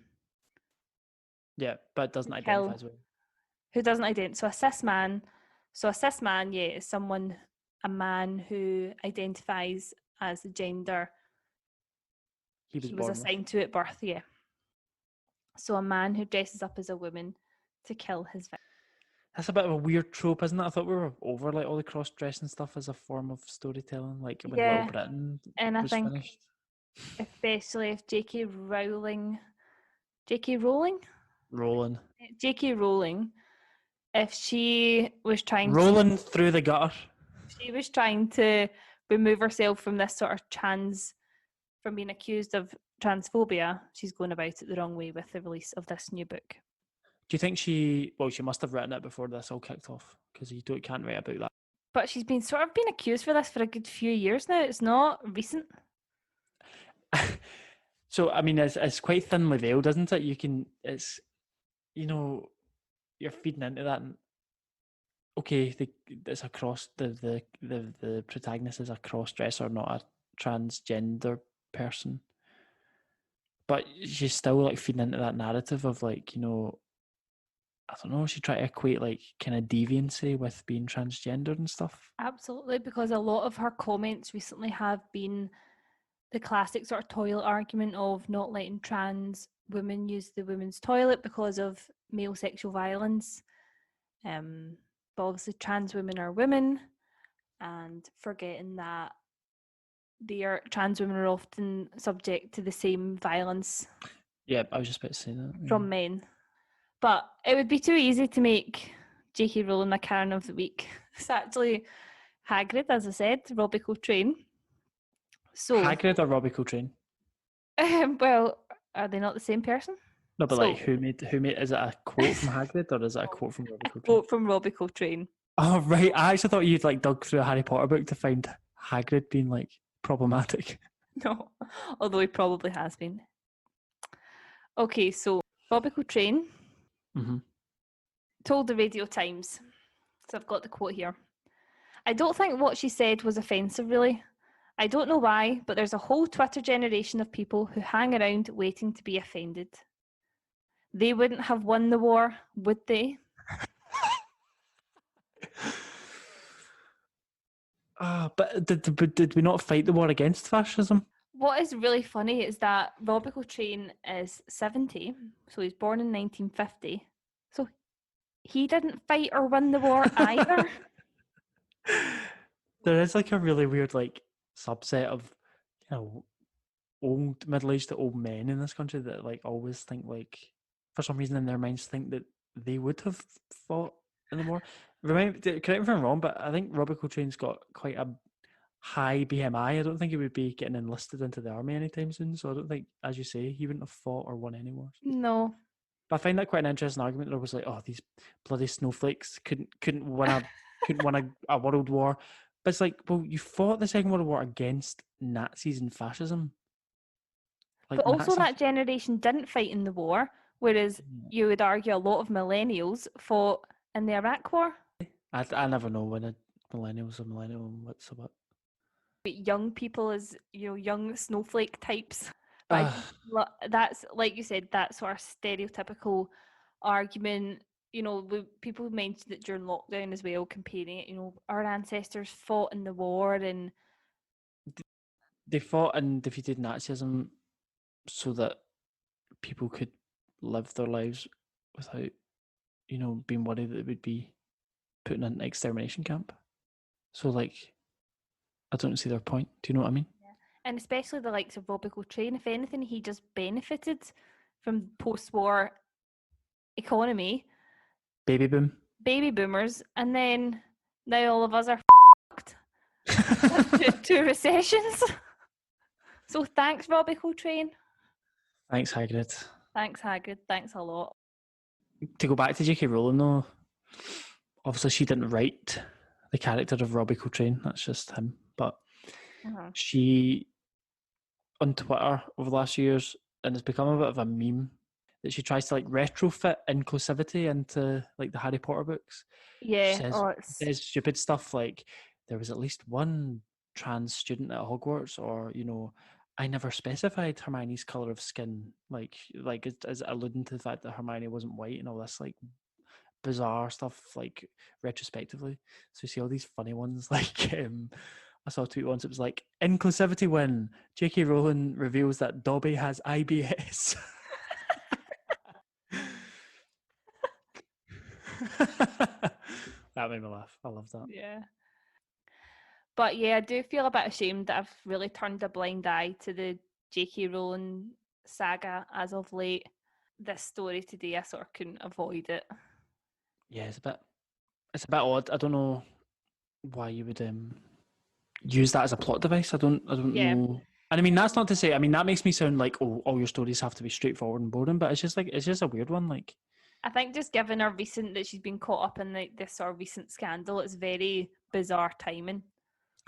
[SPEAKER 1] Yeah, but doesn't identify as a woman.
[SPEAKER 2] Who doesn't identify. So a cis man, is a man who identifies as the gender he was assigned to at birth, yeah. So a man who dresses up as a woman to kill his victim.
[SPEAKER 1] That's a bit of a weird trope, isn't it? I thought we were over like all the cross-dressing stuff as a form of storytelling, like when Little Britain
[SPEAKER 2] and I
[SPEAKER 1] was
[SPEAKER 2] think
[SPEAKER 1] finished.
[SPEAKER 2] Especially if JK Rowling, if she was trying
[SPEAKER 1] rolling through the gutter,
[SPEAKER 2] she was trying to remove herself from this sort of from being accused of transphobia, she's going about it the wrong way with the release of this new book.
[SPEAKER 1] Do you think she must have written it before this all kicked off, because you can't write about that.
[SPEAKER 2] But she's been accused for this for a good few years now. It's not recent.
[SPEAKER 1] So I mean, it's quite thinly veiled, isn't it? It's, you're feeding into that. And, okay, it's a cross. The protagonist is a cross dresser, not a transgender person. But she's still like feeding into that narrative of like, I don't know. She tried to equate like kind of deviancy with being transgender and stuff.
[SPEAKER 2] Absolutely, because a lot of her comments recently have been the classic sort of toilet argument of not letting trans women use the women's toilet because of male sexual violence. But obviously trans women are women, and forgetting that trans women are often subject to the same violence.
[SPEAKER 1] Yeah, I was just about to say that.
[SPEAKER 2] From men. But it would be too easy to make JK Rowling my Karen of the week. It's actually Hagrid, as I said, Robbie Coltrane. So
[SPEAKER 1] Hagrid or Robbie Coltrane?
[SPEAKER 2] Well, are they not the same person?
[SPEAKER 1] No, but like who made is it a quote from Hagrid or is it a quote from Robbie Coltrane?
[SPEAKER 2] Quote from Robbie Coltrane.
[SPEAKER 1] Oh right, I actually thought you'd like dug through a Harry Potter book to find Hagrid being like problematic.
[SPEAKER 2] No, although he probably has been. Okay, so Robbie Coltrane told the Radio Times, so I've got the quote here. I don't think what she said was offensive, really. I don't know why, but there's a whole Twitter generation of people who hang around waiting to be offended. They wouldn't have won the war, would they?
[SPEAKER 1] But did we not fight the war against fascism?
[SPEAKER 2] What is really funny is that Robbie Coltrane is 70, so he's born in 1950. So he didn't fight or win the war either.
[SPEAKER 1] There is like a really weird like subset of old middle-aged to old men in this country that like always think like for some reason in their minds think that they would have fought in the war. Correct me if I'm wrong, but I think Robbie Coltrane's got quite a high BMI. I don't think he would be getting enlisted into the army anytime soon. So I don't think, as you say, he wouldn't have fought or won any wars.
[SPEAKER 2] No.
[SPEAKER 1] But I find that quite an interesting argument. There was like, oh, these bloody snowflakes couldn't win a world war. But it's like, well, you fought the Second World War against Nazis and fascism. Like,
[SPEAKER 2] but also that generation didn't fight in the war, whereas you would argue a lot of millennials fought in the Iraq War. I
[SPEAKER 1] never know when a millennial's a millennial and what's a what.
[SPEAKER 2] But young people as, young snowflake types. But that's, like you said, that sort of stereotypical argument. People mentioned it during lockdown as well, comparing it, our ancestors fought in the war and...
[SPEAKER 1] They fought and defeated Nazism so that people could live their lives without, being worried that they would be put in an extermination camp. So, like, I don't see their point. Do you know what I mean?
[SPEAKER 2] Yeah. And especially the likes of Robbie Coltrane. If anything, he just benefited from post-war economy.
[SPEAKER 1] Baby
[SPEAKER 2] boomers, and then now all of us are fucked. two recessions. So thanks, Robbie Coltrane.
[SPEAKER 1] Thanks, Hagrid.
[SPEAKER 2] Thanks, Hagrid. Thanks a lot.
[SPEAKER 1] To go back to JK Rowling, though, obviously she didn't write the character of Robbie Coltrane. That's just him. But she, on Twitter over the last few years, and it's become a bit of a meme, that she tries to like retrofit inclusivity into like the Harry Potter books.
[SPEAKER 2] Yeah.
[SPEAKER 1] She says stupid stuff like there was at least one trans student at Hogwarts, or I never specified Hermione's colour of skin, like as alluding to the fact that Hermione wasn't white and all this like bizarre stuff, like retrospectively. So you see all these funny ones, like I saw a tweet once, it was like, inclusivity win, JK Rowling reveals that Dobby has IBS. That made me laugh. I love that.
[SPEAKER 2] Yeah. But yeah, I do feel a bit ashamed that I've really turned a blind eye to the JK Rowling saga as of late. This story today, I sort of couldn't avoid it.
[SPEAKER 1] Yeah, it's a bit odd. I don't know why you would use that as a plot device. I don't know. And I mean, that's not to say, that makes me sound like, oh, all your stories have to be straightforward and boring, but it's just a weird one. Like,
[SPEAKER 2] I think just given her recent that she's been caught up in this sort of recent scandal, it's very bizarre timing.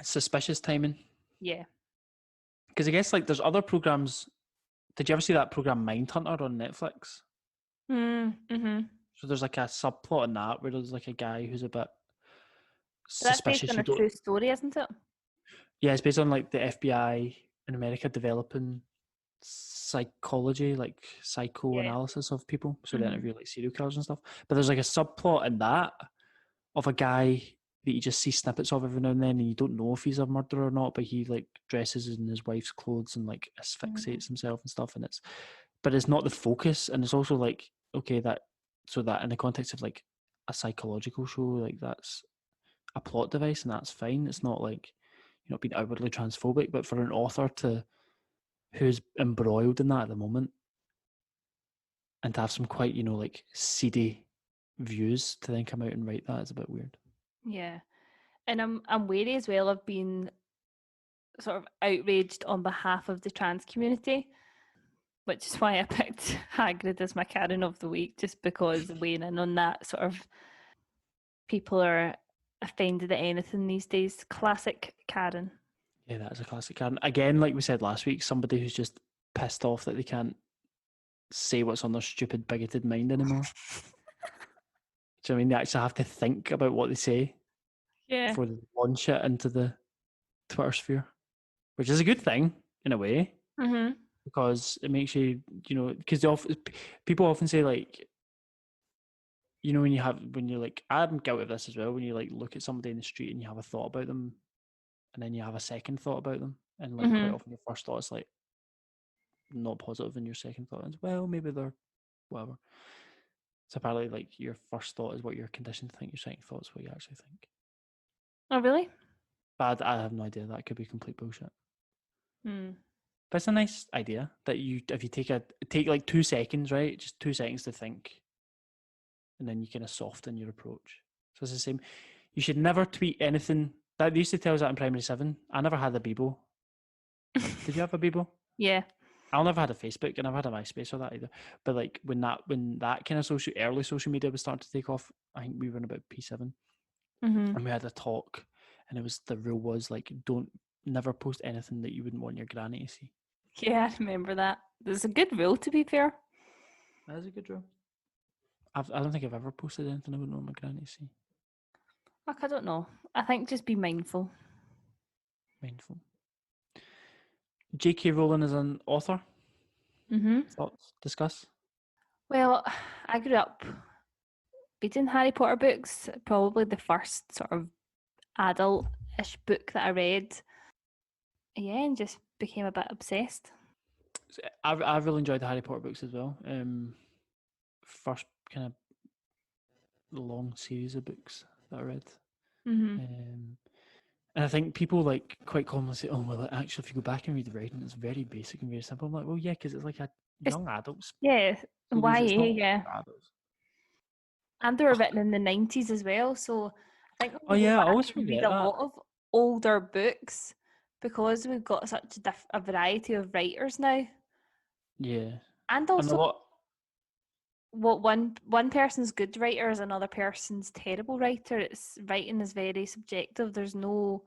[SPEAKER 1] Suspicious timing.
[SPEAKER 2] Yeah.
[SPEAKER 1] Because I guess like there's other programs. Did you ever see that program Mindhunter on Netflix?
[SPEAKER 2] Mm-hmm.
[SPEAKER 1] So there's like a subplot in that where there's like a guy who's a bit
[SPEAKER 2] So that's based
[SPEAKER 1] suspicious.
[SPEAKER 2] on a true story, isn't it?
[SPEAKER 1] Yeah, it's based on like the FBI in America developing psychology, like psychoanalysis of people. So they interview like serial killers and stuff. But there's like a subplot in that of a guy that you just see snippets of every now and then, and you don't know if he's a murderer or not. But he like dresses in his wife's clothes and like asphyxiates himself and stuff. And but it's not the focus. And it's also like okay so that in the context of like a psychological show, like that's a plot device, and that's fine. It's not like you're not being outwardly transphobic, but for an author who's embroiled in that at the moment and to have some quite, like seedy views to then come out and write that is a bit weird.
[SPEAKER 2] Yeah. And I'm wary as well of being sort of outraged on behalf of the trans community, which is why I picked Hagrid as my Karen of the week, just because weighing in on that sort of people are offended at anything these days. Classic Karen.
[SPEAKER 1] Yeah, that is a classic Karen. Again, like we said last week, somebody who's just pissed off that they can't say what's on their stupid, bigoted mind anymore. Do you know what I mean? They actually have to think about what they say before they launch it into the Twitter sphere, which is a good thing in a way, because it makes you, because people often say like, when you're like, I'm guilty of this as well, when you like look at somebody in the street and you have a thought about them, and then you have a second thought about them, and like quite often your first thought is like not positive, and your second thought is, well, maybe they're whatever. So apparently, like your first thought is what you're conditioned to think. Your second thought is what you actually think.
[SPEAKER 2] Oh, really?
[SPEAKER 1] But I have no idea. That could be complete bullshit.
[SPEAKER 2] Mm.
[SPEAKER 1] But it's a nice idea that if you take like 2 seconds, right? Just 2 seconds to think, and then you kind of soften your approach. So it's the same. You should never tweet anything. That they used to tell us that in primary 7. I never had a Bebo. Did you have a Bebo?
[SPEAKER 2] Yeah.
[SPEAKER 1] I never had a Facebook, and I've had a MySpace or that either. But like when that kind of early social media was starting to take off, I think we were in about P7, and we had a talk, and the rule was like, don't never post anything that you wouldn't want your granny to see.
[SPEAKER 2] Yeah, I remember that. There's a good rule, to be fair.
[SPEAKER 1] That is a good rule. I don't think I've ever posted anything I wouldn't want my granny to see.
[SPEAKER 2] Like, I don't know. I think just be mindful.
[SPEAKER 1] Mindful. JK Rowling is an author. Thoughts? Discuss.
[SPEAKER 2] Well, I grew up reading Harry Potter books, probably the first sort of adult-ish book that I read. Yeah, and just became a bit obsessed.
[SPEAKER 1] I've really enjoyed the Harry Potter books as well. First kind of long series of books that I read. And I think people like quite commonly say, "Oh, well, actually, if you go back and read the writing, it's very basic and very simple." I'm like, "Well, yeah, because it's like a young adults."
[SPEAKER 2] Yeah, YA, yeah.
[SPEAKER 1] Adults.
[SPEAKER 2] And they were written in the 90s as well, so I think
[SPEAKER 1] Oh yeah, I always
[SPEAKER 2] we
[SPEAKER 1] forget
[SPEAKER 2] read a
[SPEAKER 1] that.
[SPEAKER 2] lot of older books because we've got such a variety of writers now.
[SPEAKER 1] Yeah,
[SPEAKER 2] and also what one person's good writer is another person's terrible writer. It's writing is very subjective. There's no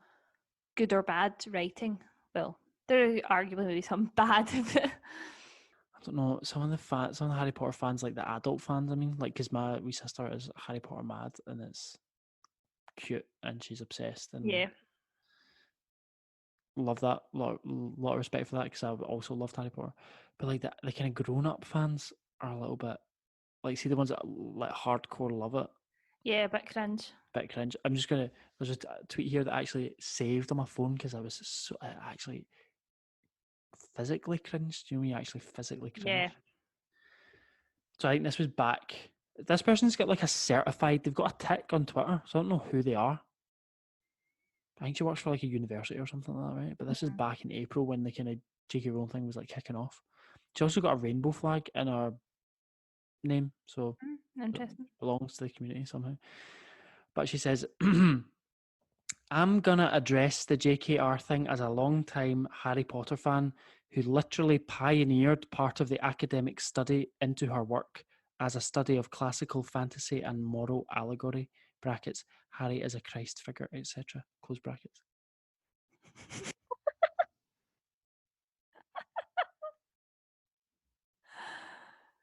[SPEAKER 2] good or bad writing. Well, there are arguably maybe some bad.
[SPEAKER 1] I don't know. Some of the Harry Potter fans, like the adult fans, I mean, like because my wee sister is Harry Potter mad, and it's cute, and she's obsessed, and
[SPEAKER 2] yeah,
[SPEAKER 1] love that. Lot of respect for that, because I also loved Harry Potter. But like the kind of grown up fans are a little bit like, see the ones that like hardcore love it.
[SPEAKER 2] yeah, a bit cringe.
[SPEAKER 1] Bit cringe. There's a tweet here that actually saved on my phone because I actually physically cringed. Do you know when you actually physically cringe?
[SPEAKER 2] Yeah.
[SPEAKER 1] So I think this was back. This person's got like they've got a tick on Twitter, so I don't know who they are. I think she works for like a university or something like that, right? But this is back in April when the kind of JK Rowling thing was like kicking off. She also got a rainbow flag in her name, so
[SPEAKER 2] Interesting.
[SPEAKER 1] belongs to the community somehow. But she says, I'm gonna address the JKR thing as a long-time Harry Potter fan who literally pioneered part of the academic study into her work as a study of classical fantasy and moral allegory, brackets, Harry is a Christ figure, etc., close brackets.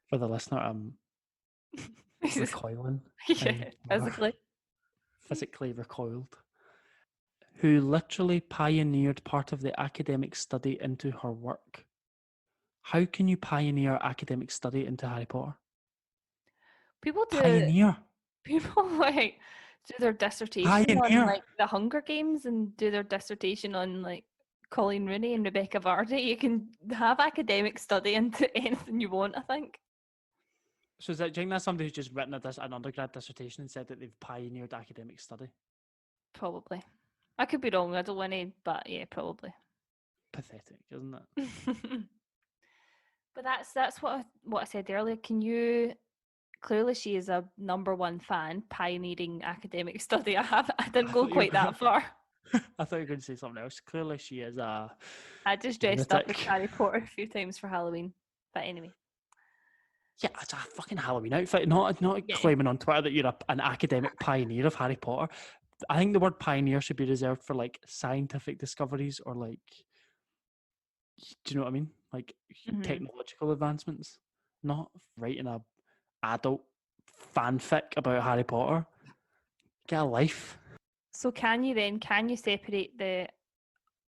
[SPEAKER 1] For the listener, I'm recoiling.
[SPEAKER 2] Yeah, physically.
[SPEAKER 1] Physically recoiled. Who literally pioneered part of the academic study into her work. How can you pioneer academic study into Harry Potter?
[SPEAKER 2] People
[SPEAKER 1] Pioneer.
[SPEAKER 2] people like do their dissertation on
[SPEAKER 1] Pioneer.
[SPEAKER 2] like the Hunger Games and do their dissertation on like Colleen Rooney and Rebecca Vardy. You can have academic study into anything you want, I think.
[SPEAKER 1] So do you think that's somebody who's just written an undergrad dissertation and said that they've pioneered academic study?
[SPEAKER 2] Probably. I could be wrong, I don't want to, but yeah, probably.
[SPEAKER 1] Pathetic, isn't it?
[SPEAKER 2] But that's what I said earlier. Can you clearly she is a number one fan, pioneering academic study. I didn't go quite that far.
[SPEAKER 1] I thought you were going to say something else. Clearly she is a
[SPEAKER 2] I just dressed up as
[SPEAKER 1] lunatic.
[SPEAKER 2] Harry Potter a few times for Halloween. But anyway.
[SPEAKER 1] Yeah, it's a fucking Halloween outfit. Not
[SPEAKER 2] Yeah.
[SPEAKER 1] claiming on Twitter that you're an academic pioneer of Harry Potter. I think the word pioneer should be reserved for like scientific discoveries or like, do you know what I mean? Like technological advancements, not writing a adult fanfic about Harry Potter. Get a life.
[SPEAKER 2] So can you separate the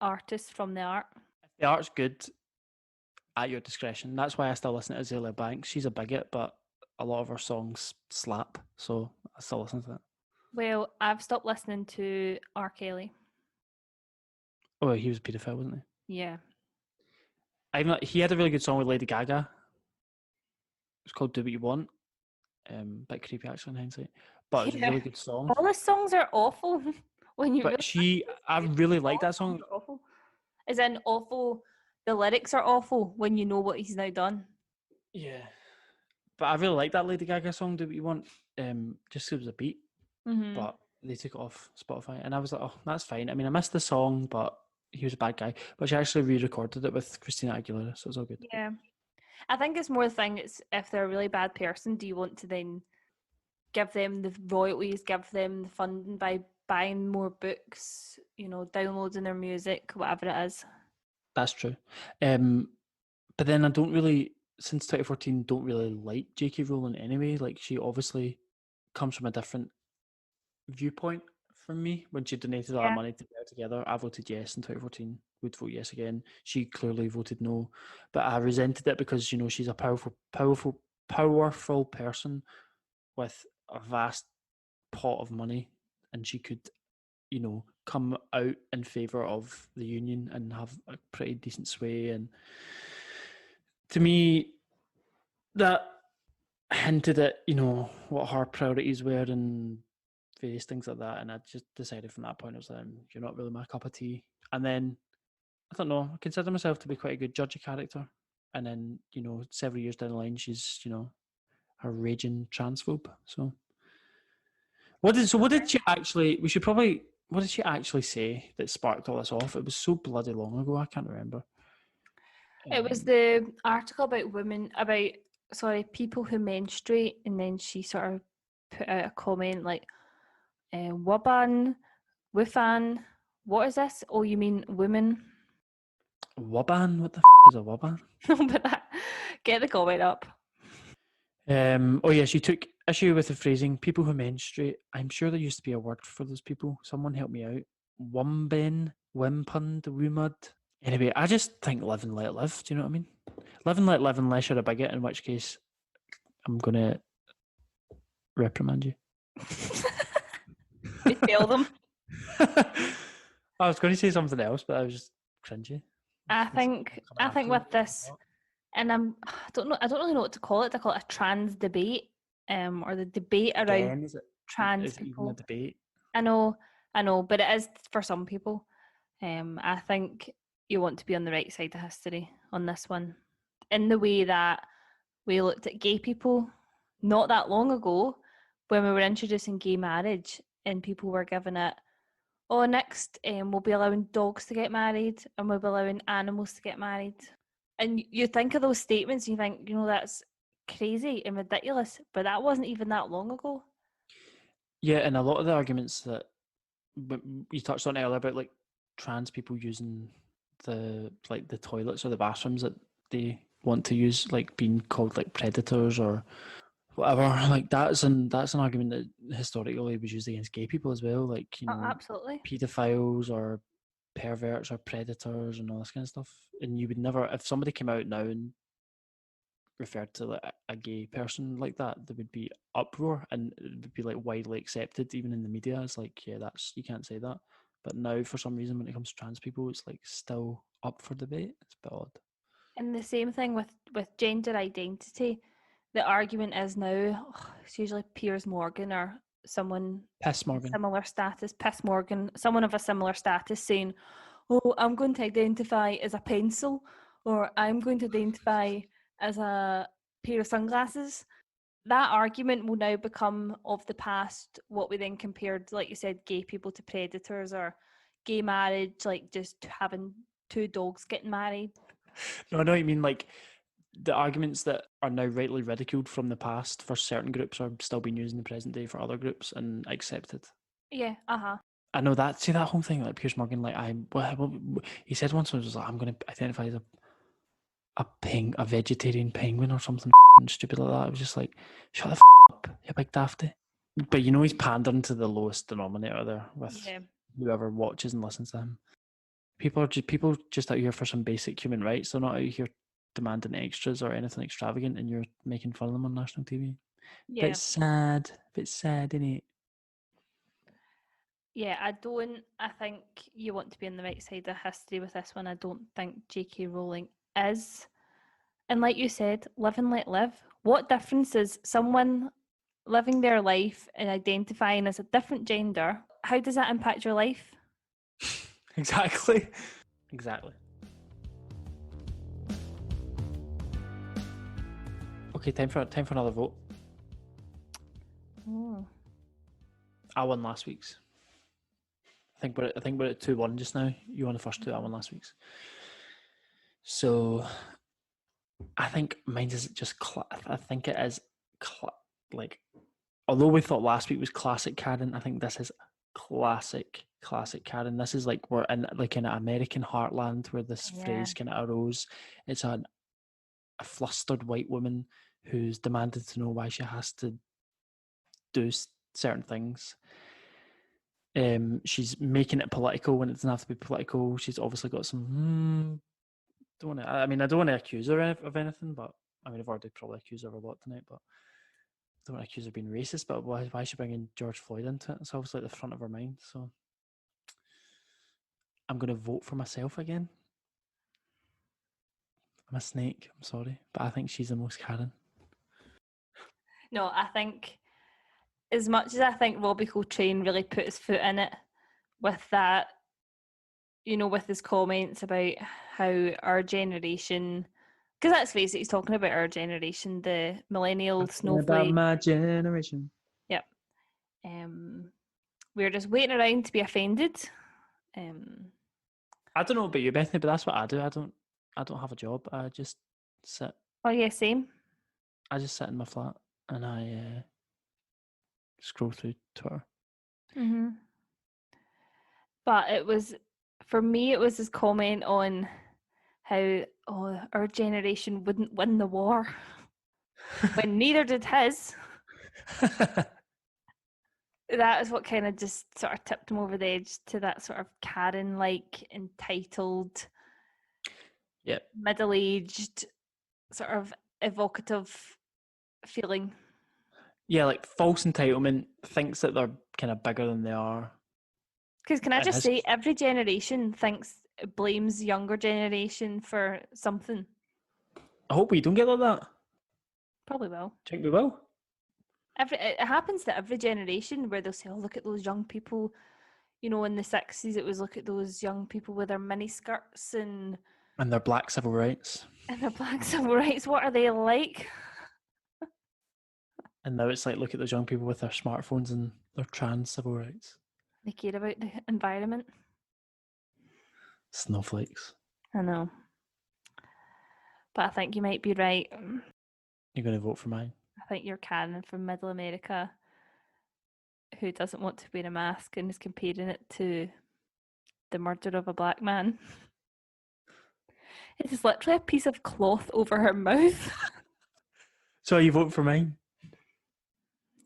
[SPEAKER 2] artist from the art?
[SPEAKER 1] If the art's good, at your discretion. That's why I still listen to Azalea Banks. She's a bigot, but a lot of her songs slap, so I still listen to that.
[SPEAKER 2] Well, I've stopped listening to R. Kelly.
[SPEAKER 1] Oh, he was a paedophile, wasn't he?
[SPEAKER 2] Yeah.
[SPEAKER 1] He had a really good song with Lady Gaga. It's called "Do What You Want." Bit creepy actually in hindsight, but it's a really good song.
[SPEAKER 2] All the songs are awful when you.
[SPEAKER 1] But I really like that song.
[SPEAKER 2] Awful. As in awful. The lyrics are awful when you know what he's now done.
[SPEAKER 1] Yeah, but I really like that Lady Gaga song "Do What You Want." Just 'cause it was a beat, but they took it off Spotify, and I was like, oh, that's fine. I mean, I missed the song, but he was a bad guy. But she actually re-recorded it with Christina Aguilera, so it's all good.
[SPEAKER 2] Yeah, I think it's more the thing. It's if they're a really bad person, do you want to then give them the royalties, give them the funding by buying more books, downloading their music, whatever it is?
[SPEAKER 1] That's true. But then I don't really, since 2014, don't really like JK Rowling anyway. Like, she obviously comes from a different viewpoint from me. When she donated all that money to Bear Together, I voted yes in 2014, would vote yes again. She clearly voted no. But I resented it because, she's a powerful person with a vast pot of money, and she could come out in favour of the union and have a pretty decent sway. And to me, that hinted at, what her priorities were and various things like that. And I just decided from that point, I was like, you're not really my cup of tea. And then, I don't know, I consider myself to be quite a good judge of character. And then, several years down the line, she's, a raging transphobe. So what did she actually, what did she actually say that sparked all this off? It was so bloody long ago, I can't remember.
[SPEAKER 2] It was the article about people who menstruate, and then she sort of put out a comment like, Waban, Wifan, what is this? Oh, you mean women?
[SPEAKER 1] Waban? What the is a Waban?
[SPEAKER 2] But get the comment up.
[SPEAKER 1] Oh yeah, she took issue with the phrasing "people who menstruate." I'm sure there used to be a word for those people. Someone help me out. Wumben, Wimpund, Wumud. Anyway, I just think live and let live. Do you know what I mean? Live and let live unless you're a bigot, in which case I'm gonna reprimand you.
[SPEAKER 2] You tell them.
[SPEAKER 1] I was going to say something else, but I was just cringy.
[SPEAKER 2] I think with this, and I don't really know what to call it. I call it a trans debate, or the debate around
[SPEAKER 1] Again, is it
[SPEAKER 2] trans
[SPEAKER 1] is it
[SPEAKER 2] people.
[SPEAKER 1] even a debate?
[SPEAKER 2] I know, but it is for some people. I think you want to be on the right side of history on this one, in the way that we looked at gay people not that long ago when we were introducing gay marriage, and people were giving it, oh, next we'll be allowing dogs to get married, and we'll be allowing animals to get married. And you think of those statements and you think, that's crazy and ridiculous, but that wasn't even that long ago.
[SPEAKER 1] Yeah, and a lot of the arguments that you touched on earlier about like trans people using the toilets or the bathrooms that they want to use, like being called like predators or whatever, like that's an argument that historically was used against gay people as well, like, you
[SPEAKER 2] Oh,
[SPEAKER 1] know,
[SPEAKER 2] absolutely.
[SPEAKER 1] pedophiles or perverts or predators and all this kind of stuff. And you would never, if somebody came out now and referred to like a gay person like that, there would be uproar and it would be like widely accepted even in the media. It's like, yeah, that's, you can't say that. But now for some reason when it comes to trans people, it's like still up for debate. It's a bit odd.
[SPEAKER 2] And the same thing with gender identity. The argument is now, it's usually Piers Morgan or someone
[SPEAKER 1] Piss Morgan.
[SPEAKER 2] similar status, Piss Morgan, someone of a similar status saying, oh, I'm going to identify as a pencil, or I'm going to identify as a pair of sunglasses. That argument will now become of the past, what we then compared, like you said, gay people to predators, or gay marriage, like just having two dogs getting married.
[SPEAKER 1] No, I know what you mean. Like the arguments that are now rightly ridiculed from the past for certain groups are still being used in the present day for other groups and accepted.
[SPEAKER 2] Yeah,
[SPEAKER 1] I know that. See that whole thing, like Piers Morgan, like he said once, I was like, I'm going to identify as a vegetarian penguin or something stupid like that. I was just like, shut the up, you big dafty. But you know he's pandering to the lowest denominator there with
[SPEAKER 2] yeah.
[SPEAKER 1] whoever watches and listens to him. People just out here for some basic human rights. They're not out here demanding extras or anything extravagant, and you're making fun of them on national TV.
[SPEAKER 2] Yeah.
[SPEAKER 1] Bit sad, isn't it?
[SPEAKER 2] Yeah, I think you want to be on the right side of history with this one. I don't think JK Rowling is. And like you said, live and let live. What difference is someone living their life and identifying as a different gender? How does that impact your life?
[SPEAKER 1] Exactly. Okay, time for another vote.
[SPEAKER 2] Oh.
[SPEAKER 1] I won last week's. I think we're at 2-1 just now. You won the first two. I won last week's. So I think mine is just. I think it is like. Although we thought last week was classic Karen, I think this is classic Karen. This is like we're in like in an American heartland where this phrase kind of arose. It's a flustered white woman who's demanded to know why she has to do certain things. She's making it political when it doesn't have to be political. She's obviously got some. I don't want to accuse her of anything, but I mean, I've already probably accused her of a lot tonight, but I don't want to accuse her of being racist. But why is she bringing George Floyd into it? It's obviously at the front of her mind. So I'm going to vote for myself again. I'm a snake. I'm sorry, but I think she's the most Karen.
[SPEAKER 2] No, I think as much as I think Robbie Coltrane really put his foot in it with that, you know, with his comments about how our generation, because let's face it, he's talking about our generation, the millennial snowflake.
[SPEAKER 1] About my generation.
[SPEAKER 2] Yep. We're just waiting around to be offended.
[SPEAKER 1] I don't know about you, Bethany, but that's what I do. I don't have a job. I just sit.
[SPEAKER 2] Oh yeah, same.
[SPEAKER 1] I just sit in my flat and I scroll through Twitter.
[SPEAKER 2] Mm-hmm. But it was, for me, it was his comment on how our generation wouldn't win the war when neither did his. That is what kind of just sort of tipped him over the edge to that sort of Karen-like, entitled, middle-aged, sort of evocative feeling.
[SPEAKER 1] Yeah, like false entitlement, thinks that they're kind of bigger than they are.
[SPEAKER 2] Because can I just say, every generation blames younger generation for something.
[SPEAKER 1] I hope we don't get like that.
[SPEAKER 2] Probably will.
[SPEAKER 1] Do you think we will?
[SPEAKER 2] It happens to every generation where they'll say, oh, look at those young people. You know, in the 60s, it was look at those young people with their mini skirts and
[SPEAKER 1] their black civil rights.
[SPEAKER 2] And their black civil rights. What are they like?
[SPEAKER 1] And now it's like, look at those young people with their smartphones and their trans civil rights.
[SPEAKER 2] They care about the environment.
[SPEAKER 1] Snowflakes.
[SPEAKER 2] I know. But I think you might be right.
[SPEAKER 1] You're going to vote for mine?
[SPEAKER 2] I think you're Karen from Middle America who doesn't want to wear a mask and is comparing it to the murder of a black man. It is literally a piece of cloth over her mouth.
[SPEAKER 1] So you vote for mine?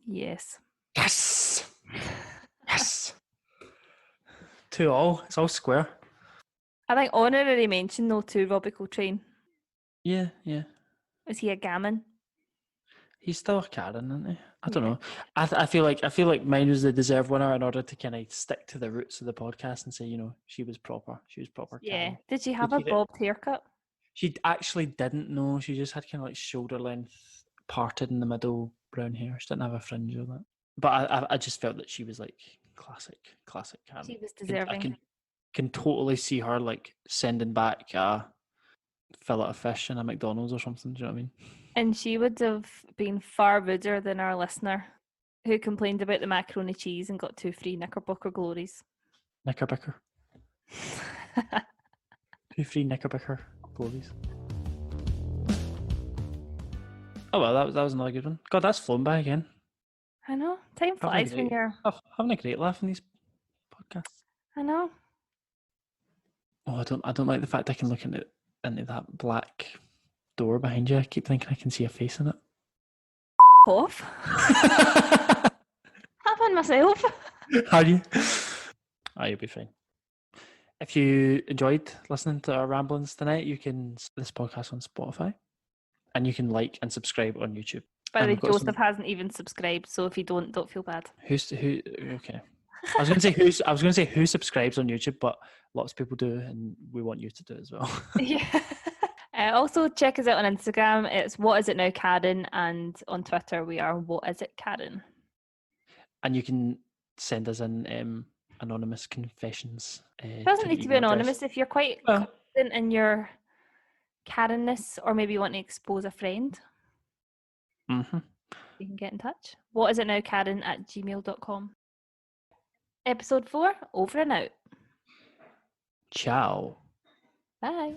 [SPEAKER 2] Yes.
[SPEAKER 1] Yes! Yes! 2-2. It's all square.
[SPEAKER 2] I think honorary mention though to Robbie Coltrane.
[SPEAKER 1] Yeah, yeah.
[SPEAKER 2] Is he a gammon?
[SPEAKER 1] He's still a Karen, isn't he? I don't
[SPEAKER 2] Yeah.
[SPEAKER 1] know. I feel like mine was the deserved winner in order to kind of stick to the roots of the podcast and say, you know, she was proper. She was proper
[SPEAKER 2] Yeah.
[SPEAKER 1] Karen.
[SPEAKER 2] Did she have a
[SPEAKER 1] she did-
[SPEAKER 2] bobbed haircut?
[SPEAKER 1] She actually didn't know. She just had kind of like shoulder length, parted in the middle, brown hair. She didn't have a fringe or that. But I just felt that she was like classic Karen.
[SPEAKER 2] She was
[SPEAKER 1] I
[SPEAKER 2] deserving.
[SPEAKER 1] can totally see her like sending back a fillet of fish in a McDonald's or something. Do you know what I mean?
[SPEAKER 2] And she would have been far ruder than our listener who complained about the macaroni cheese and got 2 free Knickerbocker glories.
[SPEAKER 1] Knickerbocker. 2 free Knickerbocker glories. Oh well, that was another good one. God, that's flown by again.
[SPEAKER 2] I know. Time flies when you're.
[SPEAKER 1] Having a great laugh in these podcasts.
[SPEAKER 2] I know.
[SPEAKER 1] Oh, I don't like the fact I can look into that black door behind you. I keep thinking I can see a face in it.
[SPEAKER 2] Off. Happened myself.
[SPEAKER 1] Are you? Oh, you'll be fine. If you enjoyed listening to our ramblings tonight, you can this podcast on Spotify, and you can like and subscribe on YouTube.
[SPEAKER 2] By the way,
[SPEAKER 1] And we've got
[SPEAKER 2] Joseph hasn't even subscribed, so if you don't feel bad.
[SPEAKER 1] who? Okay. I was going to say who subscribes on YouTube, but lots of people do, and we want you to do it as well.
[SPEAKER 2] Yeah. Also, check us out on Instagram. It's What Is It Now, Karen, and on Twitter we are What Is It, Karen.
[SPEAKER 1] And you can send us in anonymous confessions.
[SPEAKER 2] It doesn't need to be anonymous if you're quite confident in your Karenness, or maybe you want to expose a friend.
[SPEAKER 1] Mm-hmm.
[SPEAKER 2] You can get in touch. What is it now, Karen @gmail.com. Episode 4, over and out.
[SPEAKER 1] Ciao.
[SPEAKER 2] Bye.